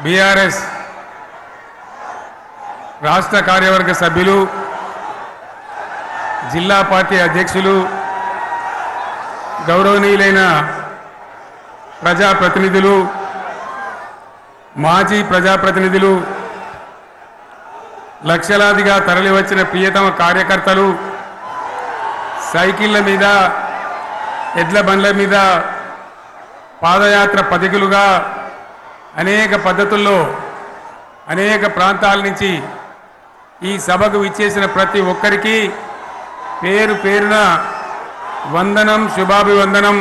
BRS రాష్ట్ర కార్యవర్గ సభ్యులు, జిల్లా పార్టీ అధ్యక్షులు, గౌరవనీయులైన ప్రజాప్రతినిధులు, మాజీ ప్రజాప్రతినిధులు, లక్షలాదిగా తరలివచ్చిన ప్రియతమ కార్యకర్తలు, సైకిళ్ల మీద, ఎడ్ల బండ్ల మీద, పాదయాత్ర పథికులుగా అనేక పద్ధతుల్లో అనేక ప్రాంతాల నుంచి ఈ సభకు విచ్చేసిన ప్రతి ఒక్కరికి పేరు పేరున వందనం, శుభాభివందనం.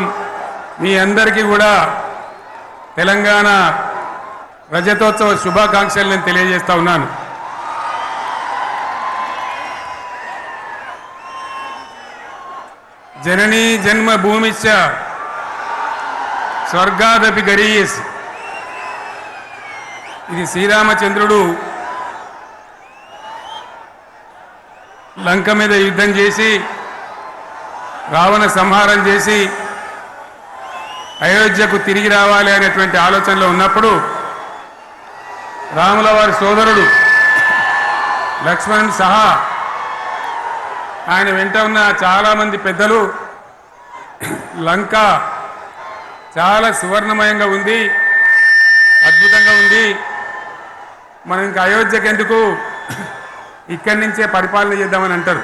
మీ అందరికీ కూడా తెలంగాణ రజతోత్సవ శుభాకాంక్షలు నేను తెలియజేస్తా ఉన్నాను. జననీ జన్మభూమిశ్చ స్వర్గాదపి గరీయసి. ఇది శ్రీరామచంద్రుడు లంక మీద యుద్ధం చేసి రావణ సంహారం చేసి అయోధ్యకు తిరిగి రావాలి అనేటువంటి ఆలోచనలో ఉన్నప్పుడు రాముల వారి సోదరుడు లక్ష్మణుడు సహా ఆయన వెంట ఉన్న చాలామంది పెద్దలు లంక చాలా సువర్ణమయంగా ఉంది, అద్భుతంగా ఉంది, మనం ఇంకా అయోధ్యకు ఎందుకు, ఇక్కడి నుంచే పరిపాలన చేద్దామని అంటారు.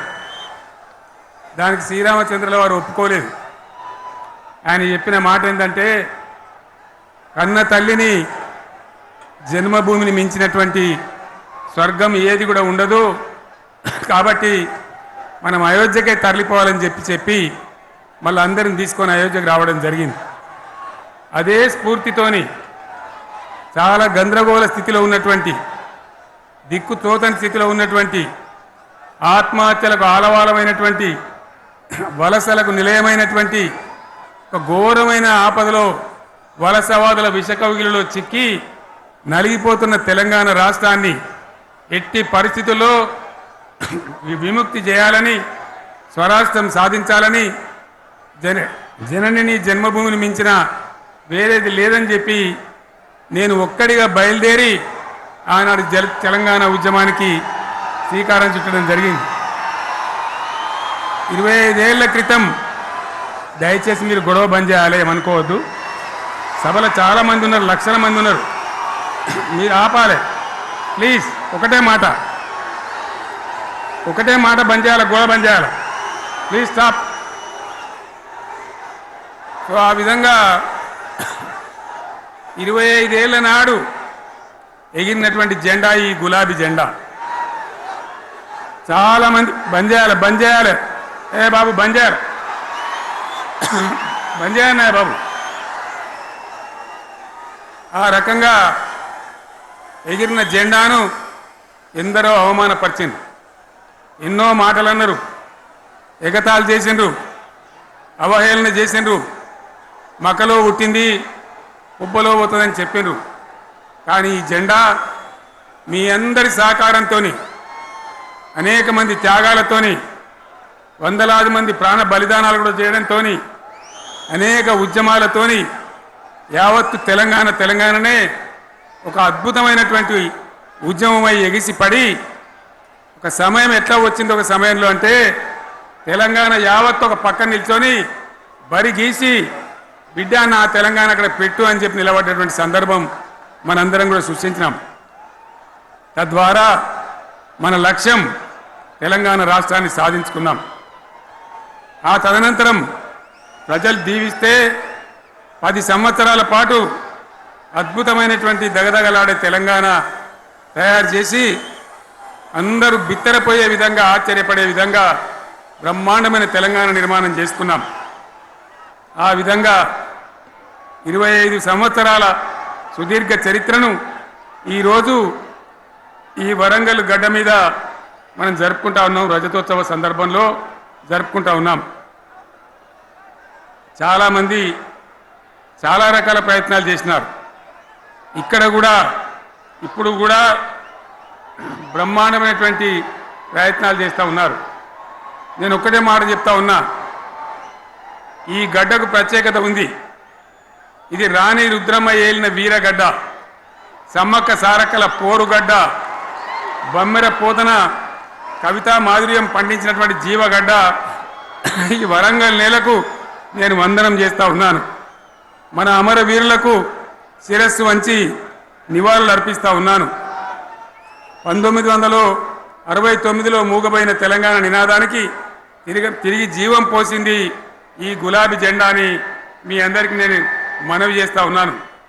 దానికి శ్రీరామచంద్రుల వారు ఒప్పుకోలేదు. ఆయన చెప్పిన మాట ఏంటంటే, కన్న తల్లిని జన్మభూమిని మించినటువంటి స్వర్గం ఏది కూడా ఉండదు, కాబట్టి మనం అయోధ్యకే తరలిపోవాలని చెప్పి మళ్ళీ అందరిని తీసుకొని అయోధ్యకు రావడం జరిగింది. అదే స్ఫూర్తితోని చాలా గందరగోళ స్థితిలో ఉన్నటువంటి, దిక్కు తోతని స్థితిలో ఉన్నటువంటి, ఆత్మహత్యలకు ఆలవాలమైనటువంటి, వలసలకు నిలయమైనటువంటి ఒక ఘోరమైన ఆపదలో వలసవాదుల విషకౌగిలిలో చిక్కి నలిగిపోతున్న తెలంగాణ రాష్ట్రాన్ని ఎట్టి పరిస్థితుల్లో విముక్తి చేయాలని, స్వరాష్ట్రం సాధించాలని, జనని జన్మభూమిని మించిన వేరేది లేదని చెప్పి నేను ఒక్కడిగా బయలుదేరి ఆనాడు తెలంగాణ ఉద్యమానికి శ్రీకారం చుట్టడం జరిగింది. 25 ఏళ్ల క్రితం, దయచేసి మీరు గొడవ బంద్ చేయాలి ఏమనుకోవద్దు, సభలో చాలామంది ఉన్నారు, లక్షల మంది ఉన్నారు, మీరు ఆపాలి ప్లీజ్. ఒకటే మాట బంద్ చేయాలి, గొడవ బంద్ చేయాలి, ప్లీజ్ స్టాప్. సో ఆ విధంగా 25 ఏళ్ల నాడు ఎగిరినటువంటి జెండా ఈ గులాబీ జెండా. చాలామంది బంద్ చేయాలి, ఏ బాబు బంద్ చేయాలి బాబు. ఆ రకంగా ఎగిరిన జెండాను ఎందరో అవమానపరిచింది, ఎన్నో మాటలు అన్నారు, ఎగతాళి చేసిండ్రు, అవహేళన చేసిండ్రు, మకలో పుట్టింది ఉబ్బలో పోతుందని చెప్పిండ్రు. కానీ ఈ జెండా మీ అందరి సహకారంతో, అనేక మంది త్యాగాలతోని, వందలాది మంది ప్రాణ బలిదానాలు కూడా చేయడంతో, అనేక ఉద్యమాలతోని యావత్తు తెలంగాణనే ఒక అద్భుతమైనటువంటి ఉద్యమమై ఎగిసిపడి ఒక సమయం ఎట్లా వచ్చింది, ఒక సమయంలో అంటే తెలంగాణ యావత్తు ఒక పక్కన నిల్చొని బరి గీసి బిడ్డ నా తెలంగాణ అక్కడ పెట్టు అని చెప్పి నిలబడ్డటువంటి సందర్భం మనందరం కూడా సృష్టించినాం. తద్వారా మన లక్ష్యం తెలంగాణ రాష్ట్రాన్ని సాధించుకున్నాం. ఆ తదనంతరం ప్రజలు దీవిస్తే 10 సంవత్సరాల పాటు అద్భుతమైనటువంటి దగదగలాడే తెలంగాణ తయారు చేసి అందరూ బిత్తరపోయే విధంగా, ఆశ్చర్యపడే విధంగా బ్రహ్మాండమైన తెలంగాణ నిర్మాణం చేసుకున్నాం. ఆ విధంగా 25 సంవత్సరాల సుదీర్ఘ చరిత్రను ఈరోజు ఈ వరంగల్ గడ్డ మీద మనం జరుపుకుంటా ఉన్నాం, రజతోత్సవ సందర్భంలో జరుపుకుంటా ఉన్నాం. చాలామంది చాలా రకాల ప్రయత్నాలు చేసినారు. ఇక్కడ కూడా ఇప్పుడు కూడా బ్రహ్మాండమైనటువంటి ప్రయత్నాలు చేస్తూ ఉన్నారు. నేను ఒక్కటే మాట చెప్తా ఉన్నా, ఈ గడ్డకు ప్రత్యేకత ఉంది. ఇది రాణి రుద్రమ్మ ఏలిన వీరగడ్డ, సమ్మక్క సారక్కల పోరుగడ్డ, బమ్మెర పోతన కవితా మాధుర్యం పండించినటువంటి జీవగడ్డ ఈ వరంగల్ నేలకు నేను వందనం చేస్తా ఉన్నాను. మన అమరవీరులకు శిరస్సు వంచి నివాళులు అర్పిస్తా ఉన్నాను. 1969లో మూగబోయిన తెలంగాణ నినాదానికి తిరిగి జీవం పోసింది ఈ గులాబీ జెండా అని మీ అందరికీ నేను మనవి చేస్తా ఉన్నాను.